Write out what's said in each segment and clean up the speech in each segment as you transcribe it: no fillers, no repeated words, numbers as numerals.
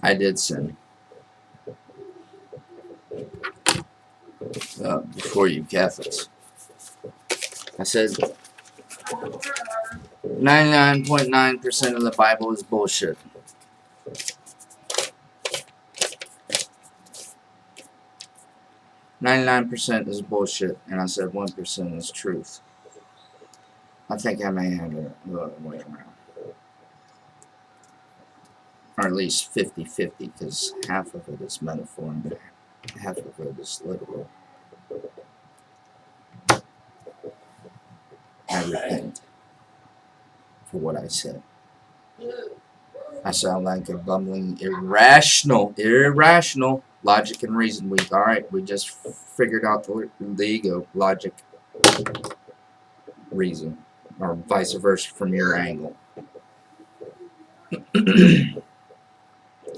I did sin. Before you Catholics. I said 99.9% of the Bible is bullshit. 99% is bullshit, and I said 1% is truth. I think I may have it the other way around. Or at least 50-50, because half of it is metaphor and half of it is literal. I repent for what I said. I sound like a bumbling, irrational, logic and reason week. Alright, we just figured out the ego, logic, reason, or vice versa from your angle.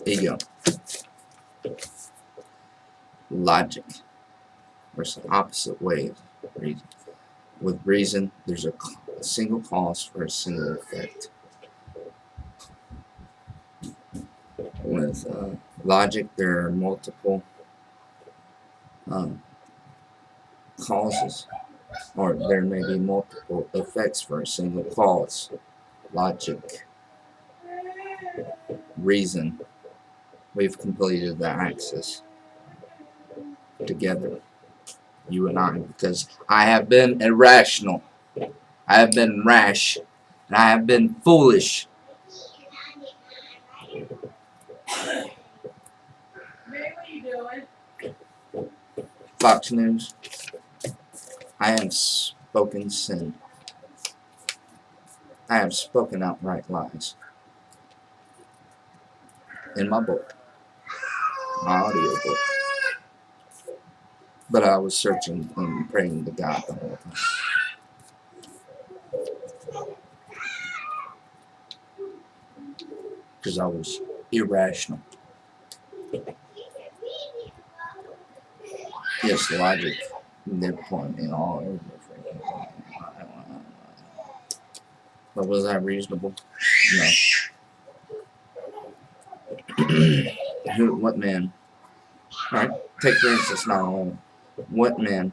Ego. Logic. There's the opposite way of reason. With reason, there's a single cause for a single effect. With logic, there are multiple causes, or there may be multiple effects for a single cause. Logic. Reason. We've completed the axis together, you and I, because I have been irrational, I have been rash, and I have been foolish. Fox News, I have spoken sin. I have spoken outright lies. In my book, my audio book. But I was searching and praying to God the whole time. Because I was irrational. Yes, logic. They're pointing all over the freaking. But was that reasonable? No. What man? Alright, take for instance 9/11. What man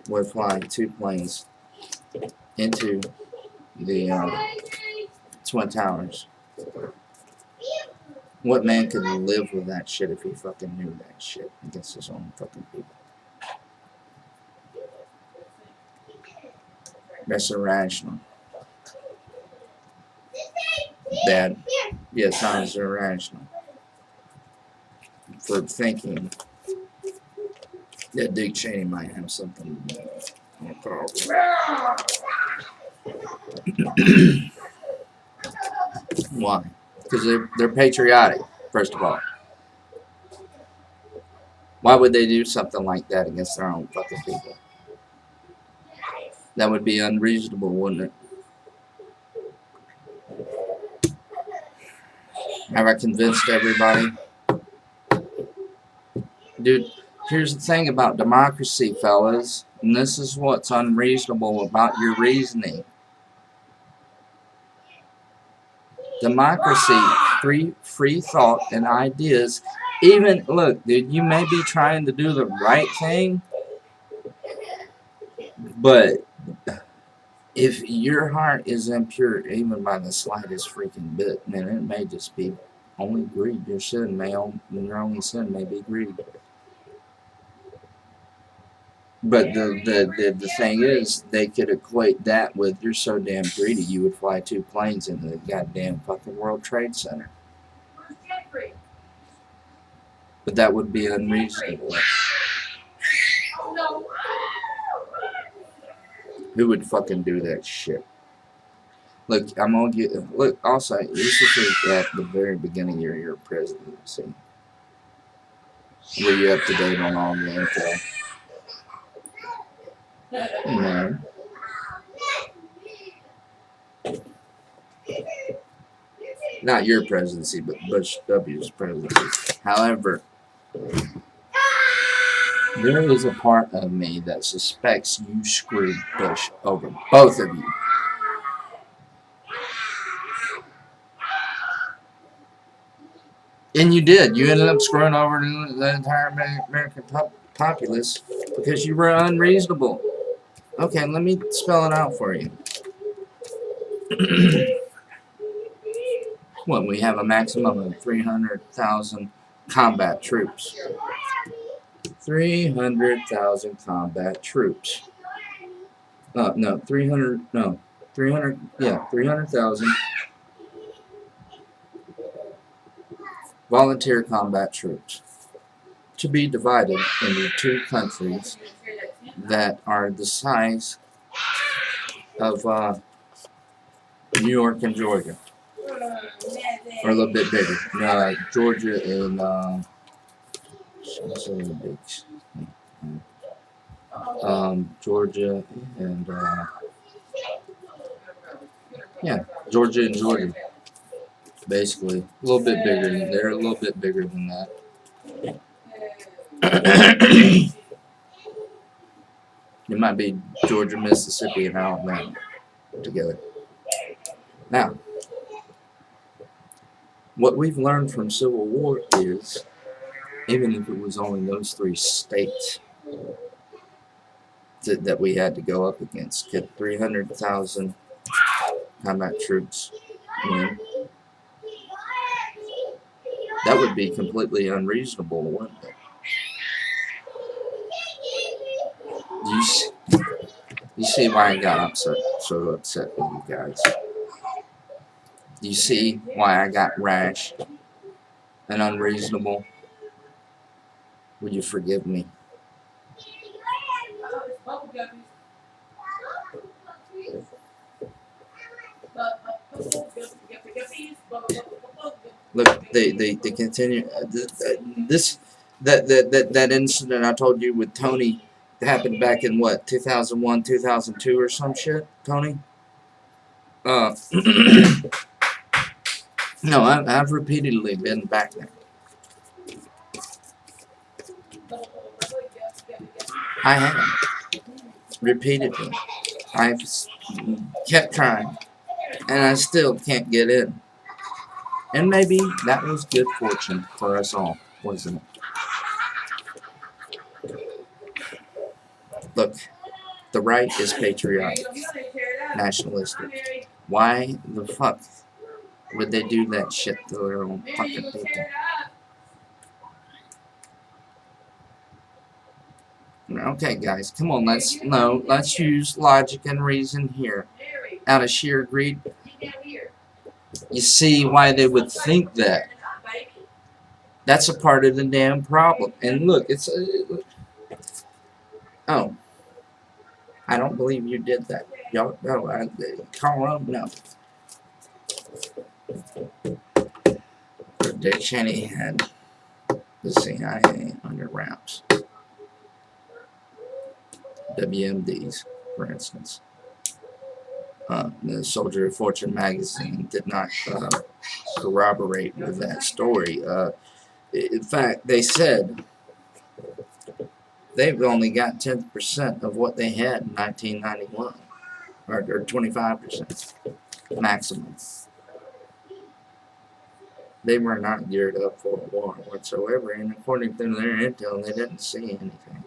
would fly 2 planes into the Twin Towers? What man could live with that shit if he fucking knew that shit against his own fucking people? That's irrational. Dad, yes, I was irrational for thinking that Dick Cheney might have something to do with it. Why? Because they're patriotic, first of all. Why would they do something like that against their own fucking people? That would be unreasonable, wouldn't it? Have I convinced everybody? Dude, here's the thing about democracy, fellas, and this is what's unreasonable about your reasoning. Democracy, free thought and ideas. Even, look, dude, you may be trying to do the right thing, but if your heart is impure, even by the slightest freaking bit, then it may just be only greed. Your only sin may be greed. But the thing is, they could equate that with, you're so damn greedy, you would fly 2 planes into the goddamn fucking World Trade Center. But that would be unreasonable. Who would fucking do that shit? Look, I'm gonna get. Look, also, this is at the very beginning of your presidency. Were you up to date on all the info? No. Not your presidency, but Bush W's presidency. However, there is a part of me that suspects you screwed Bush over. Both of you. And you did. You ended up screwing over the entire American populace because you were unreasonable. Okay, let me spell it out for you. Well, we have a maximum of 300,000 combat troops. 300,000 combat troops. No, 300, no, 300, yeah, 300,000 volunteer combat troops to be divided into two countries that are the size of New York and Georgia, or a little bit bigger. Georgia and Georgia and yeah, Georgia and Georgia, basically a little bit bigger. They're a little bit bigger than that. It might be Georgia, Mississippi, and Alabama together. Now, what we've learned from Civil War is, even if it was only those three states that we had to go up against, could 300,000 combat troops win? That would be completely unreasonable, wouldn't it? You see why I got so upset with you guys. You see why I got rash and unreasonable? Will you forgive me? Look, they continue. That incident I told you with Tony happened back in what, 2001, 2002 or some shit, Tony? No, I've repeatedly been back there. I have. Repeatedly. I've kept trying. And I still can't get in. And maybe that was good fortune for us all, wasn't it? Look, the right is patriotic, nationalistic. Why the fuck would they do that shit to their own fucking people? Okay, guys, come on, let's use logic and reason here. Out of sheer greed, you see why they would think that. That's a part of the damn problem. And look, it's oh, I don't believe you did that. Y'all, no, call up, no. Dick Cheney had the CIA under wraps. WMDs, for instance. The Soldier of Fortune magazine did not corroborate with that story. In fact, they said they've only got 10% of what they had in 1991, or 25% maximum. They were not geared up for a war whatsoever, and according to their intel, they didn't see anything.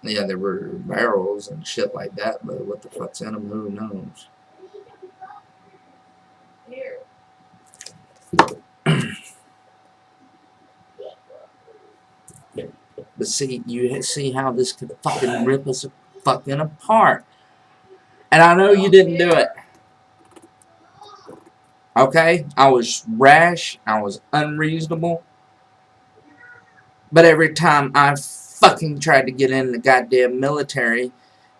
Yeah, there were barrels and shit like that, but what the fuck's in them, who knows? But see, you see how this could fucking rip us fucking apart. And I know you didn't do it. Okay? I was rash. I was unreasonable. But every time I fucking tried to get in the goddamn military,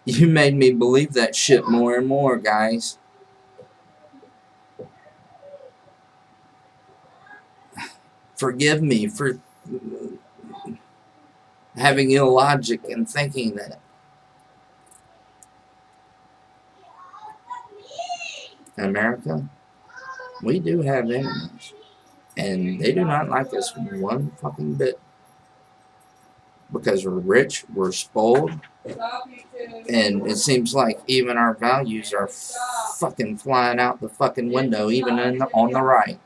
you made me believe that shit more and more, guys. Forgive me for having illogic and thinking that. In America, we do have enemies. And they do not like us one fucking bit. Because we're rich, we're spoiled, and it seems like even our values are fucking flying out the fucking window, even on the right.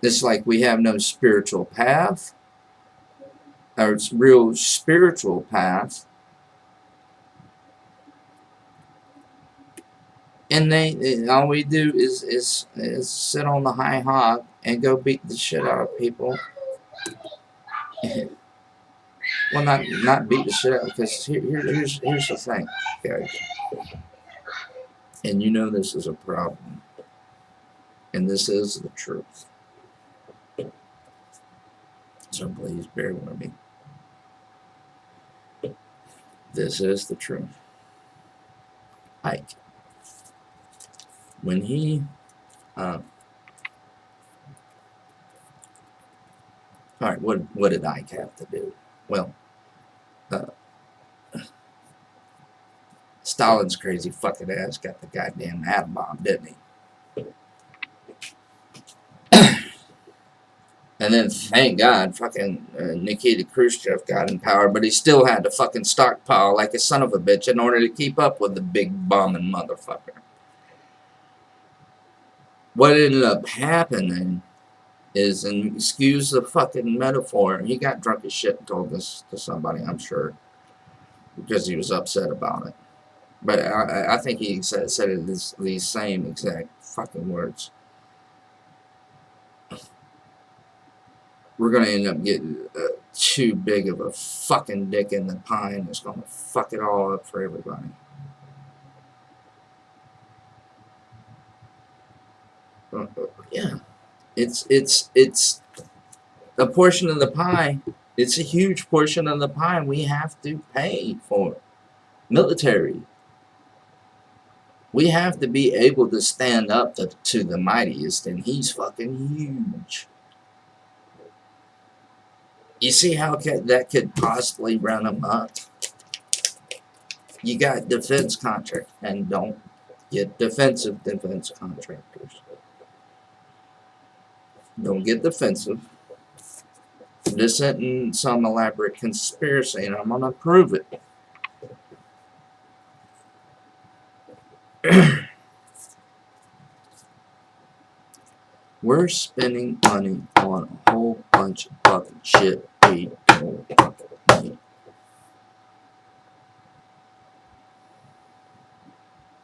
It's like we have no spiritual path, or it's real spiritual path. And all we do is sit on the high hog and go beat the shit out of people. Well, not beat the shit out, because here's the thing, guys. And you know this is a problem. And this is the truth. So please bear with me. This is the truth. Ike, when he all right, what did Ike have to do? Well, Stalin's crazy fucking ass got the goddamn atom bomb, didn't he? And then, thank God, fucking Nikita Khrushchev got in power, but he still had to fucking stockpile like a son of a bitch in order to keep up with the big bombing motherfucker. What ended up happening is, and excuse the fucking metaphor, he got drunk as shit and told this to somebody, I'm sure, because he was upset about it. But I think he said it these same exact fucking words. We're going to end up getting too big of a fucking dick in the pie, and it's going to fuck it all up for everybody. Yeah. It's a portion of the pie. It's a huge portion of the pie we have to pay for. Military. We have to be able to stand up to the mightiest, and he's fucking huge. You see how that could possibly run them up? You got defense contractors, and don't get defensive defense contractors. Don't get defensive. This isn't some elaborate conspiracy, and I'm going to prove it. We're spending money on a whole bunch of fucking shit we don't fucking need.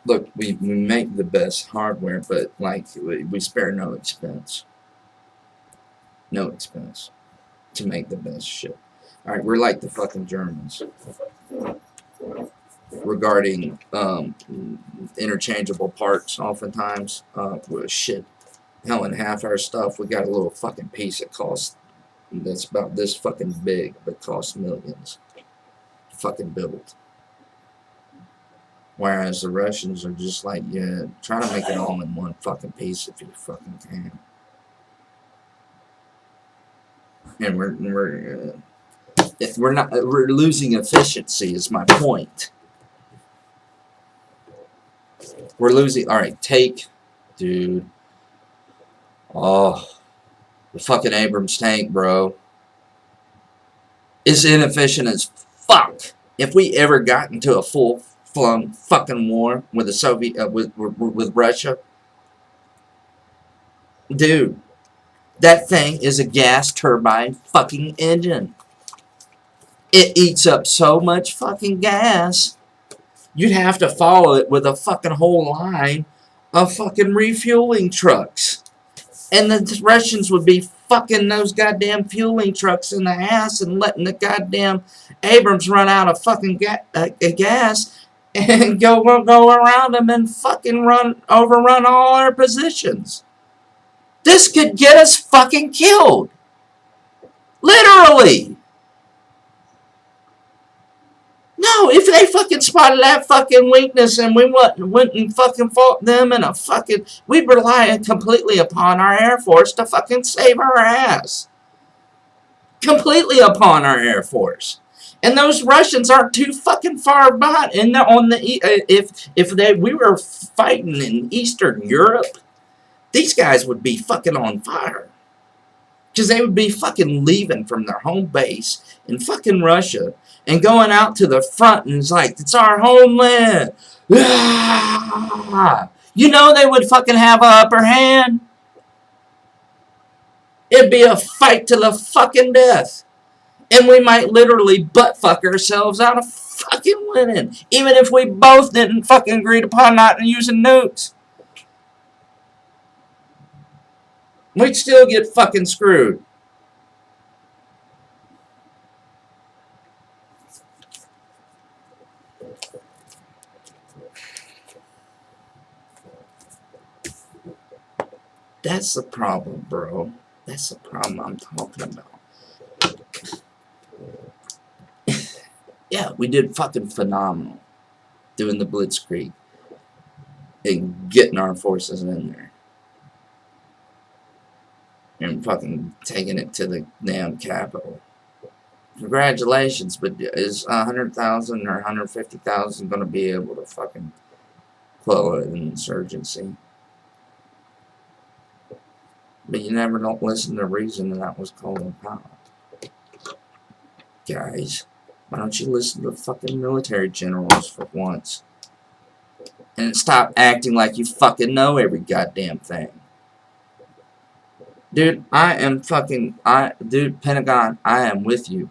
Look, we make the best hardware, but like we spare no expense. No expense to make the best shit. Alright, we're like the fucking Germans regarding interchangeable parts. Oftentimes, shit. Hell, in half our stuff, we got a little fucking piece that costs, that's about this fucking big, but costs millions to fucking build. Whereas the Russians are just like, yeah, try to make it all in one fucking piece if you fucking can. And we're losing efficiency is my point. We're losing. All right, dude. Oh, the fucking Abrams tank, bro. It's inefficient as fuck. If we ever got into a full-flung fucking war with the Soviet, with Russia, dude, that thing is a gas turbine fucking engine. It eats up so much fucking gas, you'd have to follow it with a fucking whole line of fucking refueling trucks. And the Russians would be fucking those goddamn fueling trucks in the ass and letting the goddamn Abrams run out of fucking gas and go around them and fucking overrun all our positions. This could get us fucking killed. Literally. No, if they fucking spotted that fucking weakness and we went and fucking fought them in a fucking... We'd rely completely upon our Air Force to fucking save our ass. Completely upon our Air Force. And those Russians aren't too fucking far behind. And if we were fighting in Eastern Europe, these guys would be fucking on fire. Because they would be fucking leaving from their home base in fucking Russia and going out to the front, and it's like, it's our homeland. Ah! You know they would fucking have an upper hand. It'd be a fight to the fucking death. And we might literally butt fuck ourselves out of fucking winning. Even if we both didn't fucking agree upon not using nukes. We'd still get fucking screwed. That's the problem, bro. That's the problem I'm talking about. Yeah, we did fucking phenomenal doing the blitzkrieg and getting our forces in there and fucking taking it to the damn capital. Congratulations, but is 100,000 or 150,000 going to be able to fucking quell an insurgency? But you never don't listen to reason, and that was Colin Powell. Guys, why don't you listen to fucking military generals for once? And stop acting like you fucking know every goddamn thing. Dude, dude, Pentagon, I am with you.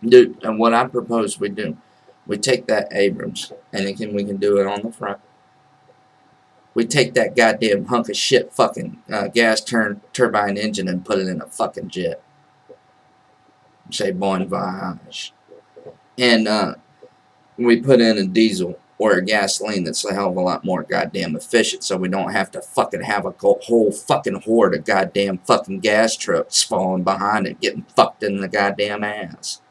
Dude, and what I propose we do, we take that Abrams, and again, we can do it on the front. We take that goddamn hunk of shit fucking gas turbine engine and put it in a fucking jet. Say bon voyage. And we put in a diesel or a gasoline that's a hell of a lot more goddamn efficient, so we don't have to fucking have a whole fucking horde of goddamn fucking gas trucks falling behind it, getting fucked in the goddamn ass.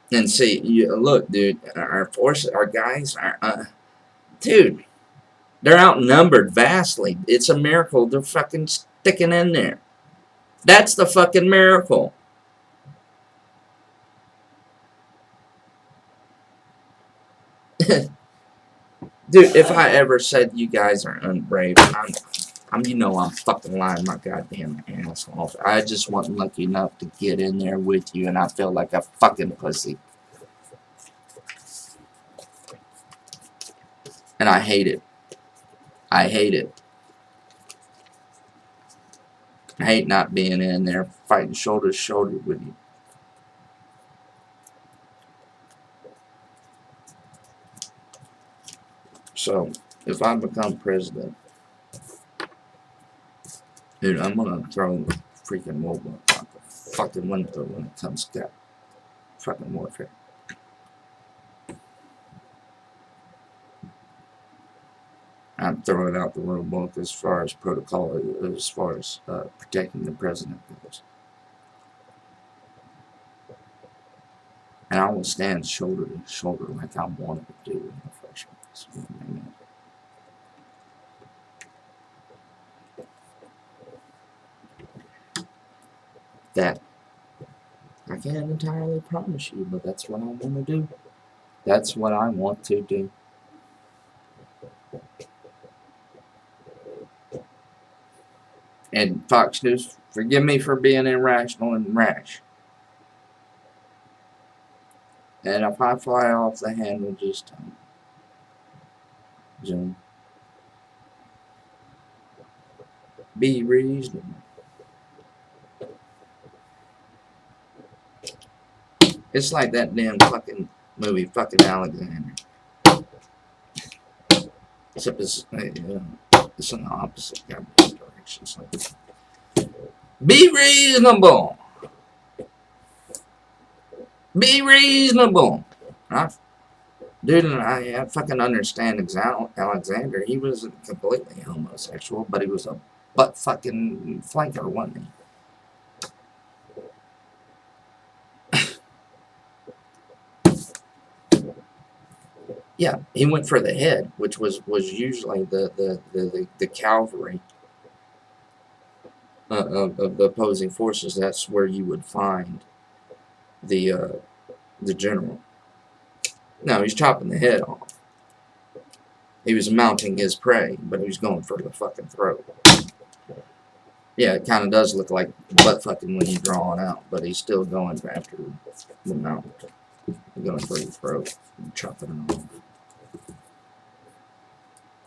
And see, look, dude, our forces, our guys, dude, they're outnumbered vastly. It's a miracle they're fucking sticking in there. That's the fucking miracle. Dude, if I ever said you guys are unbrave, you know I'm fucking lying my goddamn ass off. I just wasn't lucky enough to get in there with you, and I feel like a fucking pussy. And I hate it. I hate it. I hate not being in there fighting shoulder to shoulder with you. So, if I become president, dude, I'm gonna throw the freaking mobile out the fucking window when it comes to fucking warfare. I'm throwing out the rule book as far as protocol, as far as protecting the president goes. And I will stand shoulder to shoulder like I wanted to do in the first place. Amen. That I can't entirely promise you, but that's what I want to do. That's what I want to do. And Fox News, forgive me for being irrational and rash. And if I fly off the handle, just tell me. Zoom. Be reasonable. It's like that damn fucking movie, fucking Alexander. Except it's in the opposite goddamn direction. It's like, be reasonable. Be reasonable. Dude, and I fucking understand Alexander. He wasn't completely homosexual, but he was a butt fucking flanker, wasn't he? Yeah, he went for the head, which was usually the cavalry of the opposing forces. That's where you would find the general. No, he's chopping the head off. He was mounting his prey, but he was going for the fucking throat. Yeah, it kind of does look like butt fucking when you draw it out, but he's still going after the mount. He's going for the throat and chopping it off.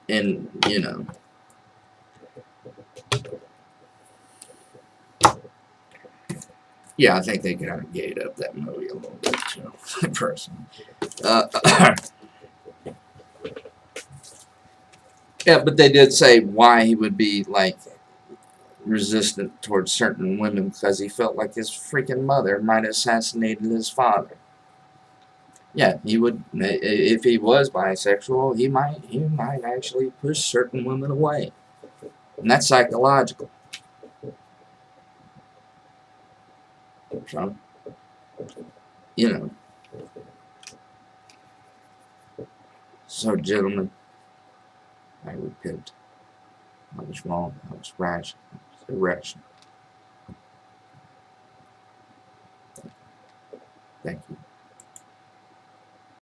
And, you know, yeah, I think they kind of gayed up that movie a little bit, too, personally. Yeah, but they did say why he would be, like, resistant towards certain women, because he felt like his freaking mother might have assassinated his father. Yeah, he would, if he was bisexual, he might actually push certain women away. And that's psychological. So, you know. So, gentlemen, I repent. I was wrong. I was rash. I was irrational. Thank you.